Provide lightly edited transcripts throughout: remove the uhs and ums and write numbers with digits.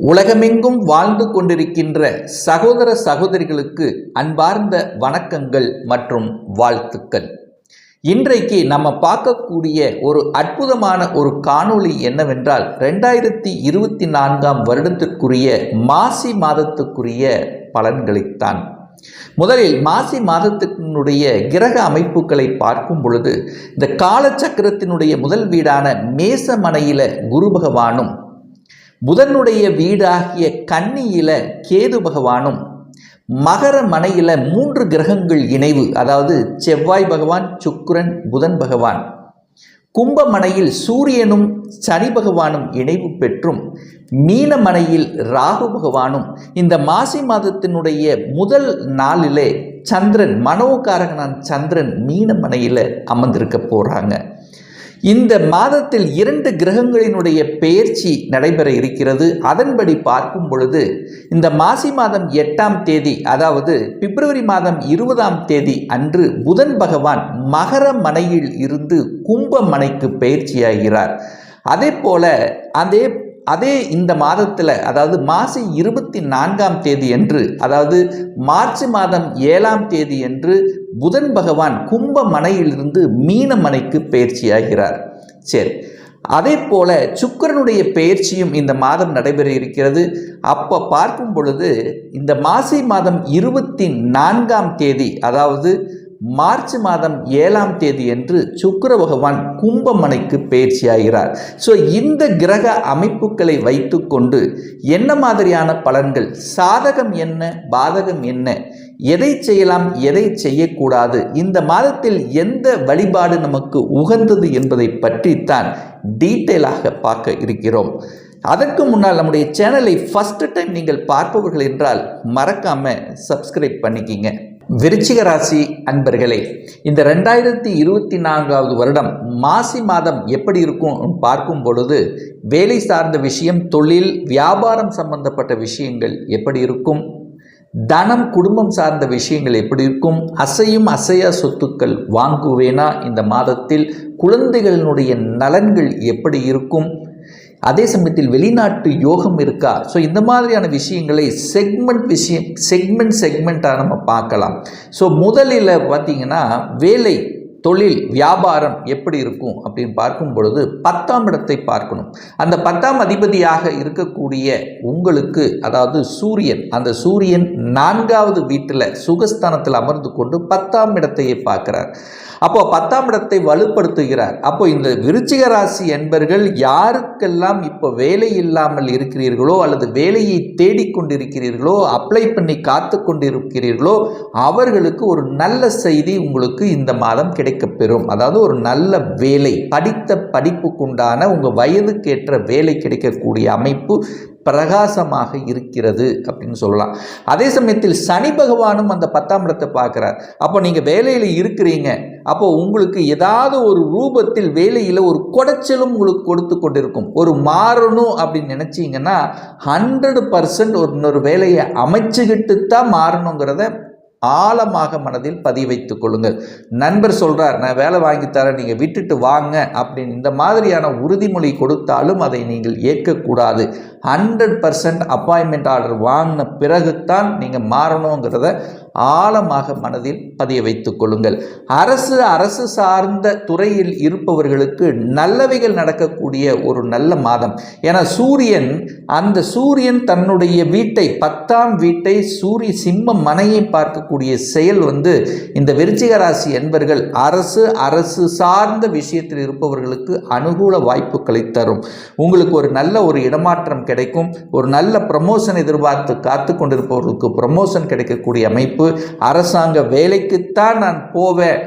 உலகமெங்கும் வாழ்ந்து கொண்டிருக்கின்ற சகோதர சகோதரிகளுக்கு அன்பார்ந்த வணக்கங்கள் மற்றும் வாழ்த்துக்கள். இன்றைக்கு நம்ம பார்க்கக்கூடிய ஒரு அற்புதமான ஒரு காணொளி என்னவென்றால் 2024 வருடத்திற்குரிய மாசி மாதத்துக்குரிய பலன்களைத்தான். முதலில் மாசி மாதத்தினுடைய கிரக அமைப்புகளை பார்க்கும் பொழுது இந்த காலச்சக்கரத்தினுடைய முதல் வீடான மேசமனையில குரு பகவானும், புதனுடைய வீடாகிய கன்னியில கேது பகவானும், மகர மனையில 3 கிரகங்கள் இணைவு, அதாவது செவ்வாய் பகவான், சுக்கிரன், புதன் பகவான், கும்பமனையில் சூரியனும் சனி பகவானும் இணைவு பெற்றும், மீனமனையில் ராகு பகவானும் இந்த மாசி மாதத்தினுடைய முதல் நாளிலே சந்திரன், மனோகாரகனான் சந்திரன் மீனமனையில் அமர்ந்திருக்க போகிறாங்க. இந்த மாதத்தில் 2 கிரகங்களினுடைய பெயர்ச்சி நடைபெற இருக்கிறது. அதன்படி பார்க்கும் பொழுது இந்த மாசி மாதம் 8ஆம் தேதி, அதாவது பிப்ரவரி மாதம் 20ஆம் தேதி அன்று புதன் பகவான் மகர மனையில் இருந்து கும்ப மனைக்கு பெயர்ச்சியாகிறார். அதே போல அதே இந்த மாதத்தில், அதாவது மாசி 24ஆம் தேதி அன்று, அதாவது மார்ச் மாதம் 7ஆம் தேதி அன்று புதன் பகவான் கும்ப மனையிலிருந்து மீன மனைக்கு பெயர்ச்சியாகிறார். சரி, அதே போல சுக்கிரனுடைய பெயர்ச்சியும் இந்த மாதம் நடைபெற இருக்கிறது. அப்போ பார்க்கும் பொழுது இந்த மாசி மாதம் 24ஆம் தேதி, அதாவது மார்ச் மாதம் 7ஆம் தேதி என்று சுக்கிர பகவான் கும்பமனைக்கு பெயர்ச்சியாகிறார். ஸோ இந்த கிரக அமைப்புகளை வைத்துக்கொண்டு என்ன மாதிரியான பலன்கள், சாதகம் என்ன, பாதகம் என்ன, எதை செய்யலாம், எதை செய்யக்கூடாது, இந்த மாதத்தில் எந்த வழிபாடு நமக்கு உகந்தது என்பதை பற்றித்தான் டீட்டெயிலாக பார்க்க இருக்கிறோம். அதற்கு முன்னால் நம்முடைய சேனலை ஃபர்ஸ்ட் டைம் நீங்கள் பார்ப்பவர்கள் என்றால் மறக்காம சப்ஸ்கிரைப் பண்ணிக்கிங்க. விருச்சிக ராசி அன்பர்களே, இந்த 2024 வருடம் மாசி மாதம் எப்படி இருக்கும் பார்க்கும் பொழுது வேலை சார்ந்த விஷயம், தொழில், வியாபாரம் சம்பந்தப்பட்ட விஷயங்கள் எப்படி இருக்கும், தனம், குடும்பம் சார்ந்த விஷயங்கள் எப்படி இருக்கும், அசையும் அசையா சொத்துக்கள் வாங்குவேனா இந்த மாதத்தில், குழந்தைகளினுடைய நலன்கள் எப்படி இருக்கும், அதே சமயத்தில் வெளிநாட்டு யோகம் இருக்கா. ஸோ இந்த மாதிரியான விஷயங்களை செக்மெண்ட்டாக நம்ம பார்க்கலாம். ஸோ முதலில் பார்த்திங்கன்னா வேலை, தொழில், வியாபாரம் எப்படி இருக்கும் அப்படின்னு பார்க்கும் பொழுது 10ஆம் இடத்தை பார்க்கணும். அந்த 10ஆம் அதிபதியாக இருக்கக்கூடிய உங்களுக்கு, அதாவது சூரியன், அந்த சூரியன் 4வது வீட்டில் சுகஸ்தானத்தில் அமர்ந்து கொண்டு 10ஆம் இடத்தையே பார்க்கிறார். அப்போ 10ஆம் இடத்தை வலுப்படுத்துகிறார். அப்போ இந்த விருச்சிக ராசி என்பர்கள் யாருக்கெல்லாம் இப்போ வேலை இல்லாமல் இருக்கிறீர்களோ, அல்லது வேலையை தேடிக்கொண்டிருக்கிறீர்களோ, அப்ளை பண்ணி காத்து கொண்டிருக்கிறீர்களோ, அவர்களுக்கு ஒரு நல்ல செய்தி உங்களுக்கு இந்த மாதம் கிடைக்கப்பெறும். அதாவது ஒரு நல்ல வேலை, படித்த படிப்புக்குண்டான உங்கள் வயதுக்கேற்ற வேலை கிடைக்கக்கூடிய அமைப்பு பிரகாசமாக இருக்கிறது அப்படின்னு சொல்லலாம். அதே சமயத்தில் சனி பகவானும் அந்த 10ஆம் இடத்தை பார்க்குறார். அப்போ நீங்கள் வேலையில் இருக்கிறீங்க, அப்போ உங்களுக்கு ஏதாவது ஒரு ரூபத்தில் வேலையில் ஒரு குடைச்சலும் உங்களுக்கு கொடுத்து கொண்டிருக்கும். ஒரு மாறணும் அப்படின்னு நினச்சிங்கன்னா 100% இன்னொரு வேலையை அமைச்சுக்கிட்டு தான் மாறணுங்கிறத ஆழமாக மனதில் பதிய வைத்துக் கொள்ளுங்கள். நண்பர் சொல்கிறார், நான் வேலை வாங்கி தரேன், நீங்கள் விட்டுட்டு வாங்க அப்படின்னு இந்த மாதிரியான உறுதிமொழி கொடுத்தாலும் அதை நீங்கள் ஏற்கக்கூடாது. 100% அப்பாயின்மெண்ட் ஆர்டர் வாங்கின பிறகுத்தான் நீங்கள் மாறணுங்கிறத ஆழமாக மனதில் பதிய வைத்துக் கொள்ளுங்கள். அரசு சார்ந்த துறையில் இருப்பவர்களுக்கு நல்லவைகள் நடக்கக்கூடிய ஒரு நல்ல மாதம். ஏன்னா சூரியன் தன்னுடைய வீட்டை, 10ஆம் வீட்டை, சூரிய சிம்ம மனையை பார்க்கக்கூடிய செயல் இந்த விருச்சிக ராசி என்பர்கள் அரசு சார்ந்த விஷயத்தில் இருப்பவர்களுக்கு அனுகூல வாய்ப்புகளை தரும். உங்களுக்கு ஒரு நல்ல ஒரு இடமாற்றம் கிடைக்கும். ஒரு நல்ல ப்ரமோஷன் எதிர்பார்த்து காத்து கொண்டிருப்பவர்களுக்கு ப்ரமோஷன் கிடைக்கக்கூடிய அமைப்பு. அரசாங்க வேலைக்குத்தான் நான் போவேன்,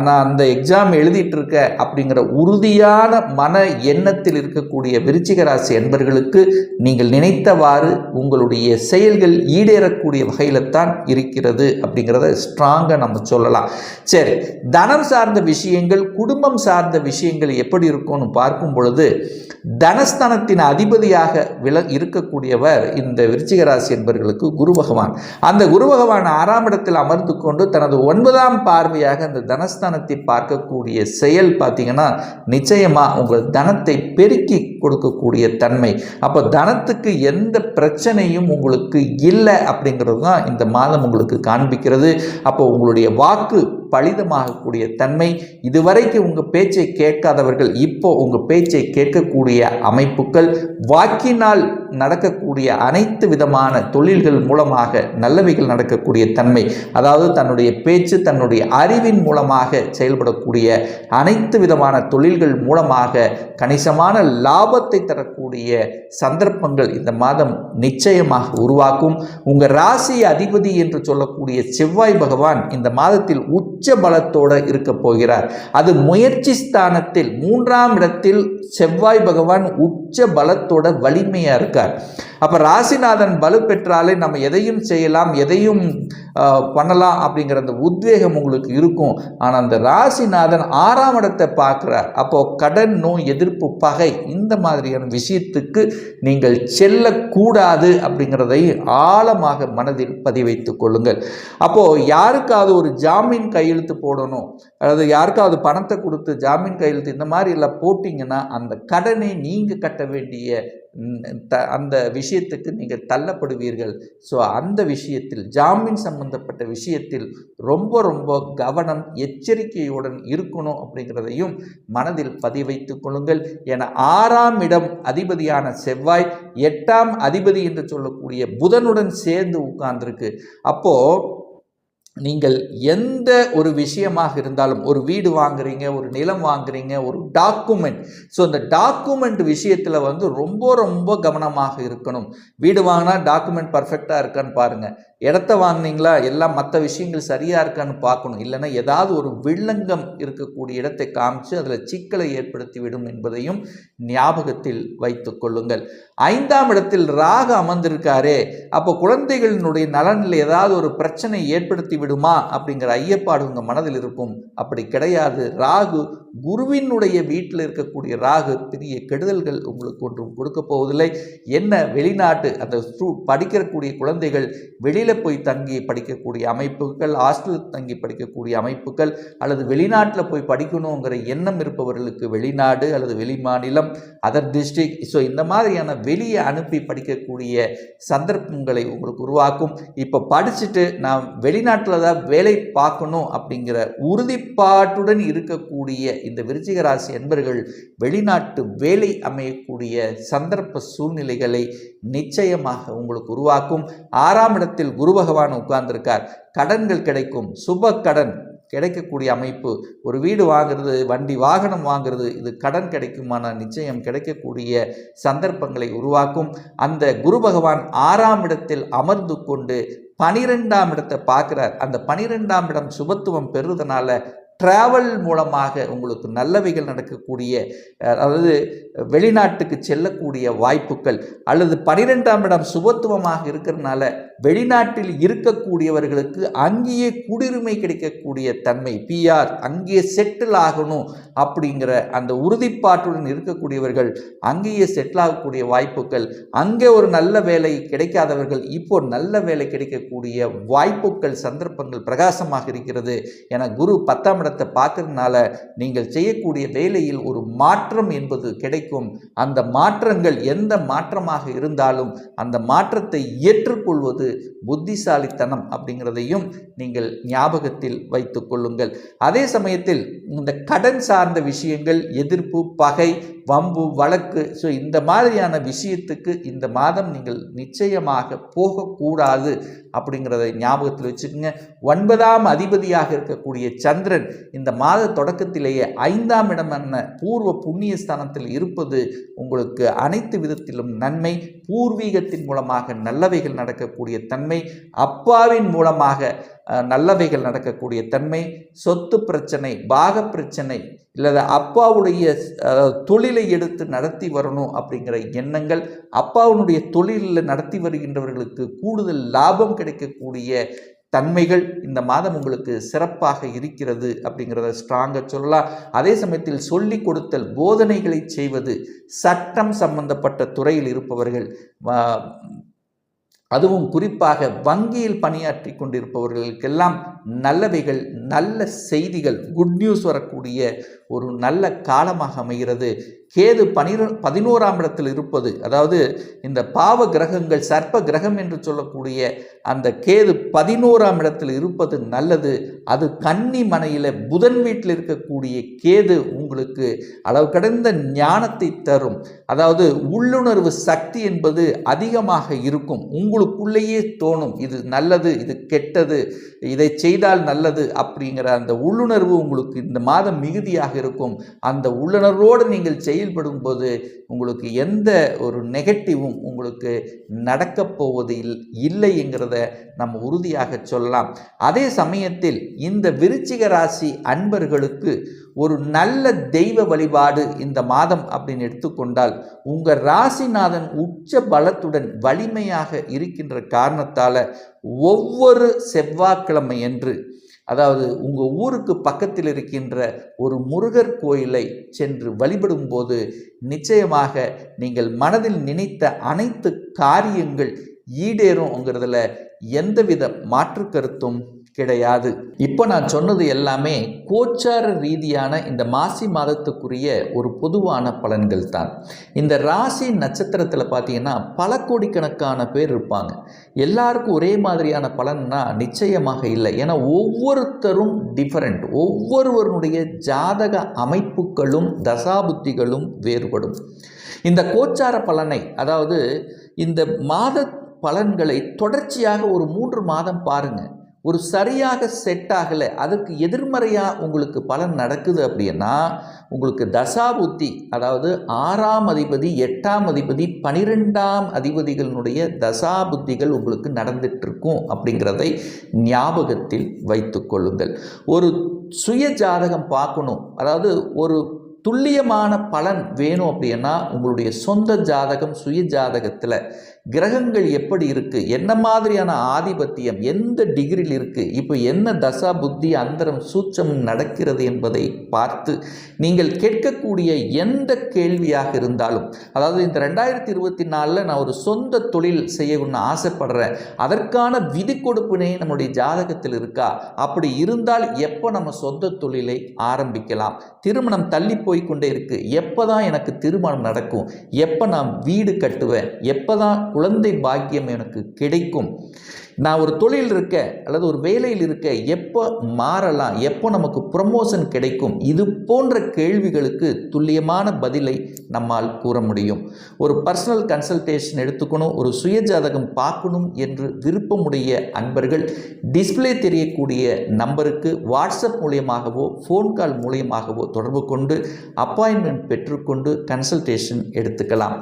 நான் அந்த எக்ஸாம் எழுதிட்டு இருக்கேன் அப்படிங்கிற உறுதியான மன எண்ணத்தில் இருக்கக்கூடிய விருச்சிக ராசி என்பர்களுக்கு நீங்கள் நினைத்தவாறு உங்களுடைய செயல்கள் ஈடேறக்கூடிய வகையில் தான் இருக்கிறது அப்படின்னு அப்படிங்கிறத ஸ்ட்ராங்காக நம்ம சொல்லலாம். சரி, தனம் சார்ந்த விஷயங்கள், குடும்பம் சார்ந்த விஷயங்கள் எப்படி இருக்கும்னு பார்க்கும் பொழுது, தனஸ்தானத்தின் அதிபதியாக இருக்கக்கூடியவர் இந்த விருச்சிக ராசி என்பவர்களுக்கு குரு பகவான். அந்த குரு பகவான் 6ஆம் இடத்தில் அமர்ந்து கொண்டு தனது 9ஆம் பார்வையாக அந்த தனஸ்தானத்தை பார்க்கக்கூடிய செயல் பார்த்தீங்கன்னா நிச்சயமாக உங்கள் தனத்தை பெருக்கி கொடுக்கக்கூடிய தன்மை. அப்போ தனத்துக்கு எந்த பிரச்சனையும் உங்களுக்கு இல்லை அப்படிங்கிறது தான் இந்த மாதம் உங்களுக்கு காண்பிக்கிறது. அப்போ உங்களுடைய வாக்கு பலிதமாகக்கூடிய தன்மை. இதுவரைக்கும் உங்கள் பேச்சை கேட்காதவர்கள் இப்போ உங்கள் பேச்சை கேட்கக்கூடிய அமைப்புகள், வாக்கினால் நடக்கக்கூடிய அனைத்து விதமான தொழில்கள் மூலமாக நல்லவைகள் நடக்கக்கூடிய தன்மை. அதாவது தன்னுடைய பேச்சு, தன்னுடைய அறிவின் மூலமாக செயல்படக்கூடிய அனைத்து விதமான தொழில்கள் மூலமாக கணிசமான லாபத்தை தரக்கூடிய சந்தர்ப்பங்கள் இந்த மாதம் நிச்சயமாக உருவாக்கும். உங்கள் ராசி அதிபதி என்று சொல்லக்கூடிய செவ்வாய் பகவான் இந்த மாதத்தில் உச்ச பலத்தோடு இருக்க போகிறார். அது முயற்சி ஸ்தானத்தில் 3ஆம் இடத்தில் செவ்வாய் பகவான் உச்ச பலத்தோட வலிமையா இருக்கார். அப்ப ராசிநாதன் வலு பெற்றாலே நம்ம எதையும் செய்யலாம், எதையும் பண்ணலாம் அப்படிங்கிற அந்த உத்வேகம் உங்களுக்கு இருக்கும். ஆனால் அந்த ராசிநாதன் 6ஆம் இடத்தை பார்க்கிறார். அப்போ கடன், நோய், எதிர்ப்பு, பகை இந்த மாதிரியான விஷயத்துக்கு நீங்கள் செல்லக்கூடாது அப்படிங்கிறதை ஆழமாக மனதில் பதிவைத்துக் கொள்ளுங்கள். அப்போ யாருக்காவது ஒரு ஜாமீன் கையெழுத்து போடணும், அதாவது யாருக்காவது பணத்தை கொடுத்து ஜாமீன் கையெழுத்து இந்த மாதிரி எல்லாம் போட்டிங்கன்னா அந்த கடனை நீங்கள் கட்ட வேண்டிய அந்த விஷயத்துக்கு நீங்கள் தள்ளப்படுவீர்கள். ஸோ அந்த விஷயத்தில், ஜாமீன் சம்பந்தப்பட்ட விஷயத்தில் ரொம்ப ரொம்ப கவனம், எச்சரிக்கையுடன் இருக்கணும் அப்படிங்கிறதையும் மனதில் பதிவைத்துக் கொள்ளுங்கள். என 6ஆம் இடம் அதிபதியான செவ்வாய் 8ஆம் அதிபதி என்று சொல்லக்கூடிய புதனுடன் சேர்ந்து உட்கார்ந்துருக்கு. அப்போ நீங்கள் எந்த ஒரு விஷயமாக இருந்தாலும், ஒரு வீடு வாங்குறீங்க, ஒரு நிலம் வாங்குறீங்க, ஒரு டாக்குமெண்ட், ஸோ இந்த டாக்குமெண்ட் விஷயத்தில் ரொம்ப ரொம்ப கவனமாக இருக்கணும். வீடு வாங்கினா டாக்குமெண்ட் பர்ஃபெக்டாக இருக்கான்னு பாருங்கள். இடத்த வாங்கினீங்களா, எல்லாம் மற்ற விஷயங்கள் சரியாக இருக்கான்னு பார்க்கணும். இல்லைன்னா ஏதாவது ஒரு வில்லங்கம் இருக்கக்கூடிய இடத்தை காமிச்சு அதில் சிக்கலை ஏற்படுத்தி விடும் என்பதையும் ஞாபகத்தில் வைத்து கொள்ளுங்கள். 5ஆம் இடத்தில் ராகு அமர்ந்திருக்காரே, அப்போ குழந்தைகளினுடைய நலனில் ஏதாவது ஒரு பிரச்சனை ஏற்படுத்தி விடுமா அப்படிங்கிற ஐயப்பாடு உங்கள் மனதில் இருக்கும். அப்படி கிடையாது. ராகு, குருவினுடைய வீட்டில் இருக்கக்கூடிய ராகு பெரிய கெடுதல்கள் உங்களுக்கு ஒன்றும் கொடுக்க போவதில்லை. என்ன, வெளிநாட்டு அந்த படிக்கக்கூடிய குழந்தைகள் வெளியில் போய் தங்கி படிக்கக்கூடிய அமைப்புகள், ஹாஸ்டல் தங்கி படிக்கக்கூடிய அமைப்புகள், அல்லது வெளிநாட்டில் போய் படிக்கணுங்கிற எண்ணம் இருப்பவர்களுக்கு வெளிநாடு அல்லது வெளி மாநிலம், அதர் டிஸ்ட்ரிக்ட், ஸோ இந்த மாதிரியான வெளியே அனுப்பி படிக்கக்கூடிய சந்தர்ப்பங்களை உங்களுக்கு உருவாக்கும். இப்போ படிச்சுட்டு நான் வெளிநாட்டில் தான் வேலை பார்க்கணும் அப்படிங்கிற உறுதிப்பாட்டுடன் இருக்கக்கூடிய இந்த விருச்சிக ராசி என்பர்கள் வெளிநாட்டு வேலை அமையக்கூடிய சந்தர்ப்ப சூழ்நிலைகளை நிச்சயமாக உங்களுக்கு உருவாக்கும். 6ஆம் இடத்தில் குரு பகவான் உட்கார்ந்திருக்கார். கடன்கள் கிடைக்கும், சுப கடன் கிடைக்கக்கூடிய அமைப்பு. ஒரு வீடு வாங்குறது, வண்டி வாகனம் வாங்குறது, இது கடன் கிடைக்குமான நிச்சயம் கிடைக்கக்கூடிய சந்தர்ப்பங்களை உருவாக்கும். அந்த குரு பகவான் 6ஆம் இடத்தில் அமர்ந்து கொண்டு 12ஆம் இடத்தை பார்க்கிறார். அந்த 12ஆம் இடம் சுபத்துவம் பெறுவதனால டிராவல் மூலமாக உங்களுக்கு நல்லவைகள் நடக்கக்கூடிய, அதாவது வெளிநாட்டுக்கு செல்லக்கூடிய வாய்ப்புகள், அல்லது 12ஆம் இடம் சுபத்துவமாக இருக்கிறதுனால வெளிநாட்டில் இருக்கக்கூடியவர்களுக்கு அங்கேயே குடியுரிமை கிடைக்கக்கூடிய தன்மை, பிஆர், அங்கேயே செட்டில் ஆகணும் அப்படிங்கிற அந்த உறுதிப்பாட்டுடன் இருக்கக்கூடியவர்கள் அங்கேயே செட்டில் ஆகக்கூடிய வாய்ப்புகள், அங்கே ஒரு நல்ல வேலை கிடைக்காதவர்கள் இப்போ நல்ல வேலை கிடைக்கக்கூடிய வாய்ப்புகள், சந்தர்ப்பங்கள் பிரகாசமாக இருக்கிறது. என குரு 10ஆம் இடத்தை பார்க்கறதுனால நீங்கள் செய்யக்கூடிய வேலையில் ஒரு மாற்றம் என்பது கிடைக்கும். அந்த மாற்றங்கள் எந்த மாற்றமாக இருந்தாலும் அந்த மாற்றத்தை ஏற்றுக்கொள்வது புத்திசாலித்தனம் அப்படிங்கிறதையும் நீங்கள் ஞாபகத்தில் வைத்துக் கொள்ளுங்கள். அதே சமயத்தில் இந்த கடன் சார்ந்த விஷயங்கள், எதிர்ப்பு, பகை, வம்பு, வழக்கு, ஸோ இந்த மாதிரியான விஷயத்துக்கு இந்த மாதம் நீங்கள் நிச்சயமாக போகக்கூடாது அப்படிங்கிறத ஞாபகத்தில் வச்சுக்கோங்க. 9ஆம் அதிபதியாக இருக்கக்கூடிய சந்திரன் இந்த மாத தொடக்கத்திலேயே 5ஆம் இடமான பூர்வ புண்ணிய ஸ்தானத்தில் இருப்பது உங்களுக்கு அனைத்து விதத்திலும் நன்மை. பூர்வீகத்தின் மூலமாக நல்லவைகள் நடக்கக்கூடிய தன்மை, அப்பாவின் மூலமாக நல்லவைகள் நடக்கக்கூடிய தன்மை, சொத்து பிரச்சனை, பாக பிரச்சனை, இல்லை அப்பாவுடைய தொழிலை எடுத்து நடத்தி வரணும் அப்படிங்கிற எண்ணங்கள், அப்பாவுடைய தொழிலில் நடத்தி வருகின்றவர்களுக்கு கூடுதல் லாபம் கிடைக்கக்கூடிய தன்மைகள் இந்த மாதம் உங்களுக்கு சிறப்பாக இருக்கிறது அப்படிங்கிறத ஸ்ட்ராங்காக சொல்லலாம். அதே சமயத்தில் சொல்லிக் கொடுத்தல், போதனைகளை செய்வது, சட்டம் சம்பந்தப்பட்ட துறையில் இருப்பவர்கள், அதுவும் குறிப்பாக வங்கியில் பணியாற்றி கொண்டிருப்பவர்களுக்கெல்லாம் நல்லவைகள், நல்ல செய்திகள், குட் நியூஸ் வரக்கூடிய ஒரு நல்ல காலமாக அமைகிறது. கேது 11ஆம் இடத்தில் இருப்பது, அதாவது இந்த பாவ கிரகங்கள், சர்ப்ப கிரகம் என்று சொல்லக்கூடிய அந்த கேது 11ஆம் இடத்தில் இருப்பது நல்லது. அது கன்னி மனையில் புதன் வீட்டில் இருக்கக்கூடிய கேது உங்களுக்கு அளவு கடந்த ஞானத்தை தரும். அதாவது உள்ளுணர்வு சக்தி என்பது அதிகமாக இருக்கும். உங்களுக்குள்ளேயே தோணும், இது நல்லது, இது கெட்டது, இதை செய்தால் நல்லது அப்படிங்கிற அந்த உள்ளுணர்வு உங்களுக்கு இந்த மாதம் மிகுதியாக இருக்கும். அந்த உள்ளுணர்வோடு நீங்கள் செயல்படும் போது உங்களுக்கு எந்த ஒரு நெகட்டிவும் உங்களுக்கு நடக்கப் போவது இல்லைங்கிறத நம்ம உறுதியாக சொல்லலாம். அதே சமயத்தில் இந்த விருச்சிக ராசி அன்பர்களுக்கு ஒரு நல்ல தெய்வ வழிபாடு இந்த மாதம் அப்படின்னு எடுத்துக்கொண்டால், உங்கள் ராசிநாதன் உச்ச பலத்துடன் வலிமையாக இருக்கின்ற காரணத்தால் ஒவ்வொரு செவ்வாய்க்கிழமை என்று, அதாவது உங்கள் ஊருக்கு பக்கத்தில் இருக்கின்ற ஒரு முருகர் கோயிலை சென்று வழிபடும் போது நிச்சயமாக நீங்கள் மனதில் நினைத்த அனைத்து காரியங்கள் ஈடேறும்ங்கிறதுல எந்தவித மாற்று கருத்தும் கிடையாது. இப்போ நான் சொன்னது எல்லாமே கோச்சார ரீதியான இந்த மாசி மாதத்துக்குரிய ஒரு பொதுவான பலன்கள் தான். இந்த ராசி நட்சத்திரத்தில் பார்த்தீங்கன்னா பல கோடிக்கணக்கான பேர் இருப்பாங்க. எல்லாருக்கும் ஒரே மாதிரியான பலன்னா நிச்சயமாக இல்லை. ஏன்னா ஒவ்வொருத்தரும் டிஃபரெண்ட். ஒவ்வொருவருடைய ஜாதக அமைப்புகளும் தசாபுத்திகளும் வேறுபடும். இந்த கோச்சார பலனை, அதாவது இந்த மாத பலன்களை தொடர்ச்சியாக ஒரு 3 மாதம் பாருங்கள். ஒரு சரியாக செட் ஆகலை, அதுக்கு எதிர்மறையாக உங்களுக்கு பலன் நடக்குது அப்படின்னா உங்களுக்கு தசாபுத்தி, அதாவது 6ஆம் அதிபதி, 8ஆம் அதிபதி, 12ஆம் அதிபதிகளினுடைய தசாபுத்திகள் உங்களுக்கு நடந்துட்டு இருக்கும் அப்படிங்கிறதை ஞாபகத்தில் வைத்து கொள்ளுங்கள். ஒரு சுய ஜாதகம் பார்க்கணும், அதாவது ஒரு துல்லியமான பலன் வேணும் அப்படின்னா உங்களுடைய சொந்த ஜாதகம், சுய ஜாதகத்தில் கிரகங்கள் எப்படி இருக்குது, என்ன மாதிரியான ஆதிபத்தியம், எந்த டிகிரியில் இருக்குது, இப்போ என்ன தசா புத்தி அந்தரம் சூட்சம் நடக்கிறது என்பதை பார்த்து நீங்கள் கேட்கக்கூடிய எந்த கேள்வியாக இருந்தாலும், அதாவது இந்த 2024 நான் ஒரு சொந்த தொழில் செய்யணும்னு ஆசைப்படுறேன், அதற்கான விதி கொடுப்பினை நம்முடைய ஜாதகத்தில் இருக்கா, அப்படி இருந்தால் எப்போ நம்ம சொந்த தொழிலை ஆரம்பிக்கலாம், திருமணம் தள்ளி போய்கொண்டே இருக்குது, எப்போ தான் எனக்கு திருமணம் நடக்கும், எப்போ நான் வீடு கட்டுவேன், எப்போ தான் குழந்தை பாக்கியம் எனக்கு கிடைக்கும், நான் ஒரு தொழில் இருக்க அல்லது ஒரு வேலையில் இருக்க எப்போ மாறலாம், எப்போ நமக்கு ப்ரமோஷன் கிடைக்கும், இது போன்ற கேள்விகளுக்கு துல்லியமான பதிலை நம்மால் கூற முடியும். ஒரு பர்சனல் கன்சல்டேஷன் எடுத்துக்கணும், ஒரு சுயஜாதகம் பார்க்கணும் என்று விருப்பமுடைய அன்பர்கள் டிஸ்பிளே தெரியக்கூடிய நம்பருக்கு வாட்ஸ்அப் மூலியமாகவோ ஃபோன் கால் மூலியமாகவோ தொடர்பு கொண்டு அப்பாயின்மெண்ட் பெற்றுக்கொண்டு கன்சல்டேஷன் எடுத்துக்கலாம்.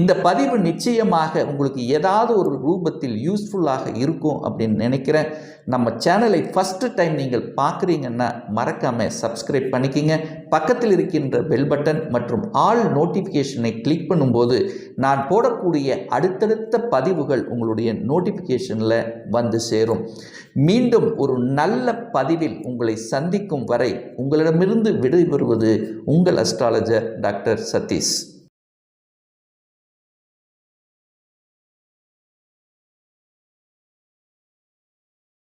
இந்த பதிவு நிச்சயமாக உங்களுக்கு ஏதாவது ஒரு ரூபத்தில் யூஸ்ஃபுல்லாக இருக்கும் அப்படின்னு நினைக்கிறேன். நம்ம சேனலை ஃபஸ்ட்டு டைம் நீங்கள் பார்க்குறீங்கன்னா மறக்காமல் சப்ஸ்கிரைப் பண்ணிக்கிங்க. பக்கத்தில் இருக்கின்ற பெல் பட்டன் மற்றும் ஆல் நோட்டிஃபிகேஷனை கிளிக் பண்ணும்போது நான் போடக்கூடிய அடுத்தடுத்த பதிவுகள் உங்களுடைய நோட்டிஃபிகேஷனில் வந்து சேரும். மீண்டும் ஒரு நல்ல பதிவில் உங்களை சந்திக்கும் வரை உங்களிடமிருந்து விடைபெறுவது உங்கள் அஸ்ட்ராலஜர் டாக்டர் சதீஷ்.